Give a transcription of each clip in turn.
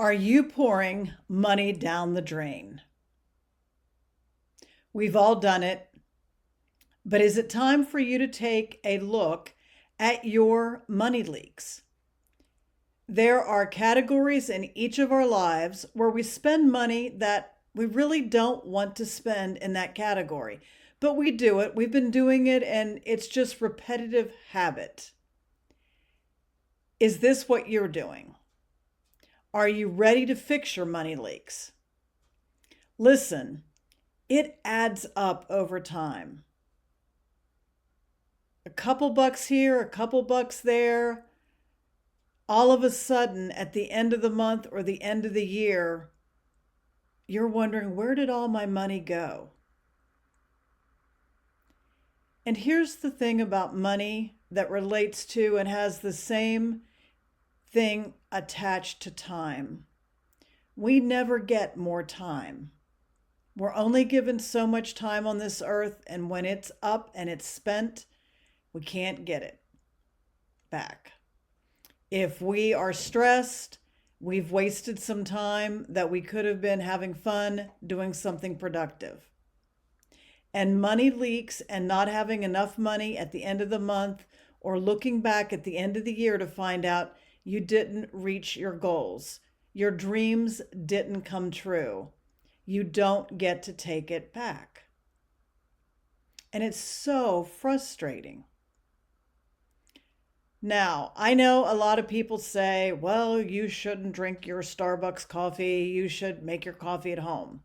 Are you pouring money down the drain? We've all done it, but is it time for you to take a look at your money leaks? There are categories in each of our lives where we spend money that we really don't want to spend in that category, but we do it. We've been doing it, and it's just repetitive habit. Is this what you're doing? Are you ready to fix your money leaks? Listen, it adds up over time. A couple bucks here, a couple bucks there. All of a sudden, at the end of the month or the end of the year, you're wondering, where did all my money go? And here's the thing about money that relates to and has the same thing attached to time. We never get more time. We're only given so much time on this earth, and when it's up and it's spent, we can't get it back. If we are stressed, we've wasted some time that we could have been having fun doing something productive. And money leaks and not having enough money at the end of the month, or looking back at the end of the year to find out you didn't reach your goals. Your dreams didn't come true. You don't get to take it back. And it's so frustrating. Now, I know a lot of people say, well, you shouldn't drink your Starbucks coffee. You should make your coffee at home.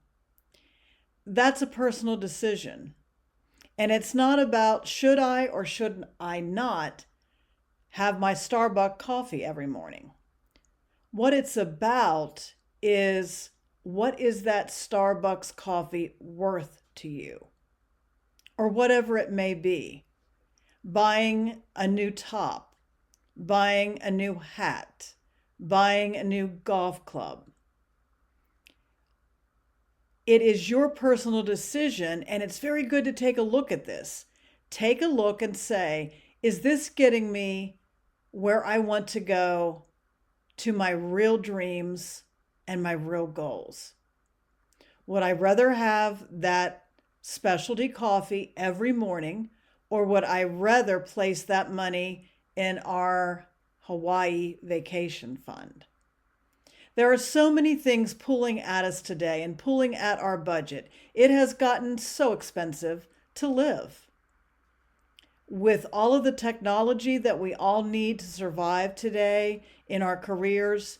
That's a personal decision. And it's not about should I or should I not have my Starbucks coffee every morning. What it's about is, what is that Starbucks coffee worth to you? Or whatever it may be. Buying a new top, buying a new hat, buying a new golf club. It is your personal decision, and it's very good to take a look at this. Take a look and say, is this getting me where I want to go, to my real dreams and my real goals? Would I rather have that specialty coffee every morning, or would I rather place that money in our Hawaii vacation fund? There are so many things pulling at us today and pulling at our budget. It has gotten so expensive to live. With all of the technology that we all need to survive today in our careers,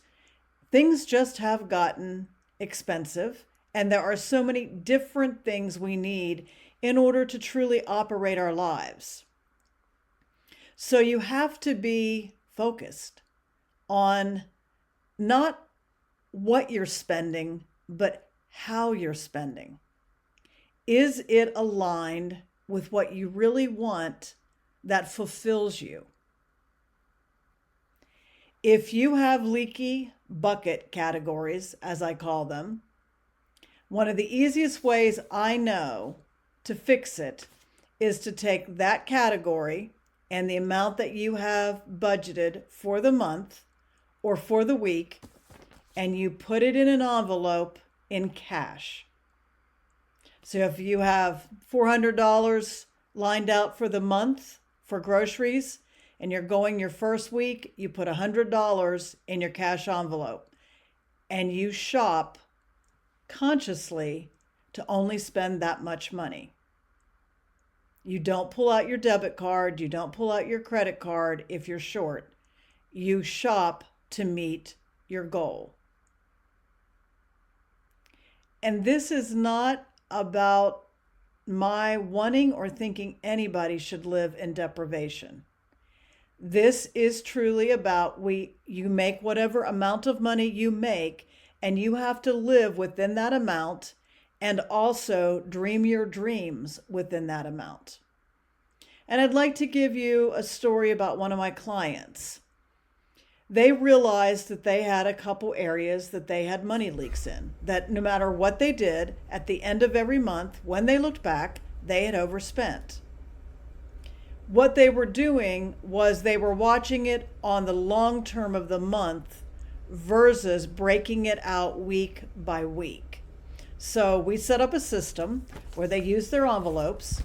things just have gotten expensive, and there are so many different things we need in order to truly operate our lives. So you have to be focused on not what you're spending, but how you're spending. Is it aligned with what you really want that fulfills you? If you have leaky bucket categories, as I call them, one of the easiest ways I know to fix it is to take that category and the amount that you have budgeted for the month or for the week, and you put it in an envelope in cash. So if you have $400 lined out for the month for groceries, and you're going your first week, you put $100 in your cash envelope, and you shop consciously to only spend that much money. You don't pull out your debit card, you don't pull out your credit card if you're short. You shop to meet your goal. And this is not about my wanting or thinking anybody should live in deprivation. This is truly about you make whatever amount of money you make, and you have to live within that amount and also dream your dreams within that amount. And I'd like to give you a story about one of my clients. They realized that they had a couple areas that they had money leaks in, that no matter what they did, at the end of every month, when they looked back, they had overspent. What they were doing was they were watching it on the long term of the month versus breaking it out week by week. So we set up a system where they use their envelopes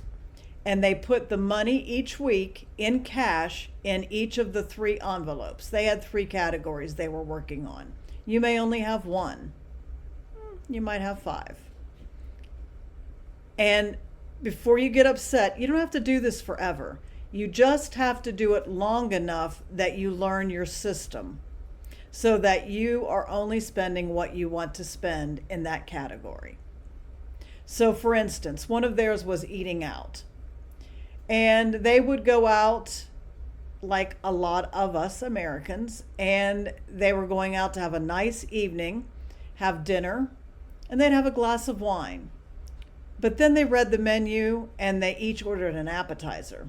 and they put the money each week in cash in each of the 3 envelopes. They had 3 categories they were working on. You may only have 1. You might have 5. And before you get upset, you don't have to do this forever. You just have to do it long enough that you learn your system so that you are only spending what you want to spend in that category. So for instance, one of theirs was eating out. And they would go out like a lot of us Americans, and they were going out to have a nice evening, have dinner, and they'd have a glass of wine. But then they read the menu and they each ordered an appetizer.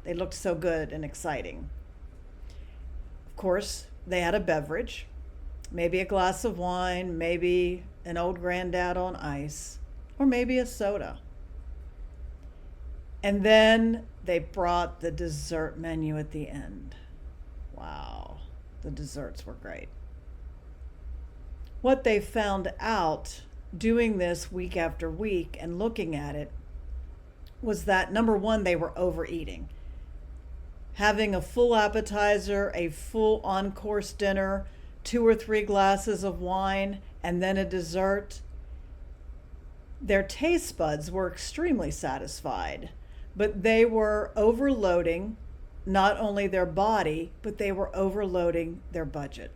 They looked so good and exciting. Of course, they had a beverage, maybe a glass of wine, maybe an old granddad on ice, or maybe a soda. And then they brought the dessert menu at the end. Wow, the desserts were great. What they found out doing this week after week and looking at it was that, number one, they were overeating. Having a full appetizer, a full on-course dinner, 2 or 3 glasses of wine, and then a dessert. Their taste buds were extremely satisfied, but they were overloading not only their body, but they were overloading their budget.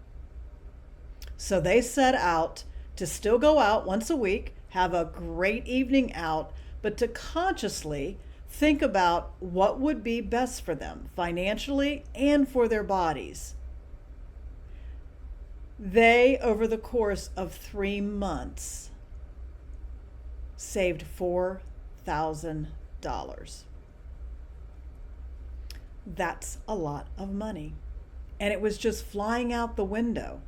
So they set out to still go out once a week, have a great evening out, but to consciously think about what would be best for them financially and for their bodies. They, over the course of 3 months, saved $4,000. That's a lot of money. And it was just flying out the window.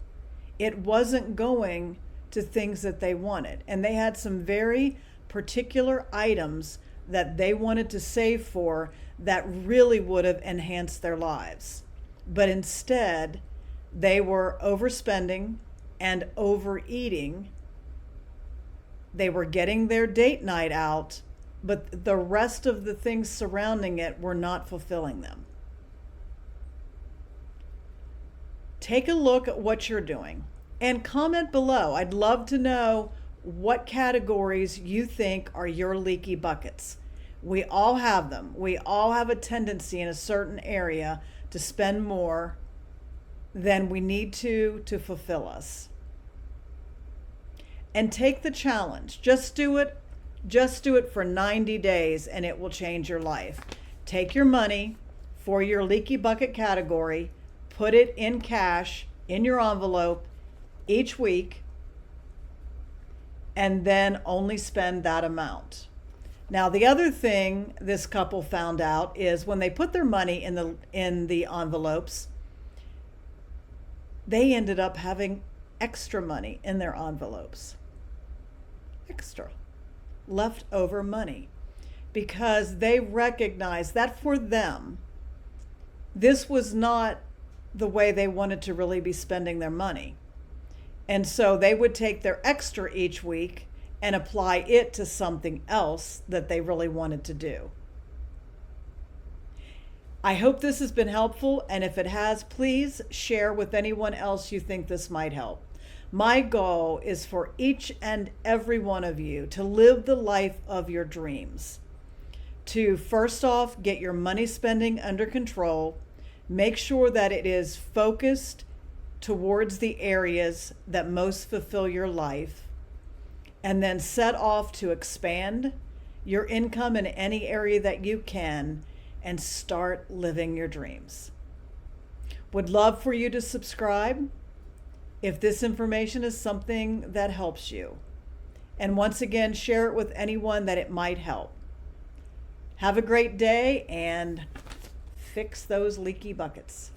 It wasn't going to things that they wanted. And they had some very particular items that they wanted to save for that really would have enhanced their lives. But instead, they were overspending and overeating. They were getting their date night out, but the rest of the things surrounding it were not fulfilling them. Take a look at what you're doing and comment below. I'd love to know what categories you think are your leaky buckets. We all have them. We all have a tendency in a certain area to spend more than we need to fulfill us. And take the challenge. Just do it. Just do it for 90 days and it will change your life. Take your money for your leaky bucket category, put it in cash in your envelope each week, and then only spend that amount. Now, the other thing this couple found out is when they put their money in the envelopes, they ended up having extra money in their envelopes. Extra. Leftover money. Because they recognized that for them, this was not the way they wanted to really be spending their money. And so they would take their extra each week and apply it to something else that they really wanted to do. I hope this has been helpful, and if it has, please share with anyone else you think this might help. My goal is for each and every one of you to live the life of your dreams. To first off, get your money spending under control. Make sure that it is focused towards the areas that most fulfill your life, and then set off to expand your income in any area that you can and start living your dreams. Would love for you to subscribe if this information is something that helps you. And once again, share it with anyone that it might help. Have a great day and fix those leaky buckets.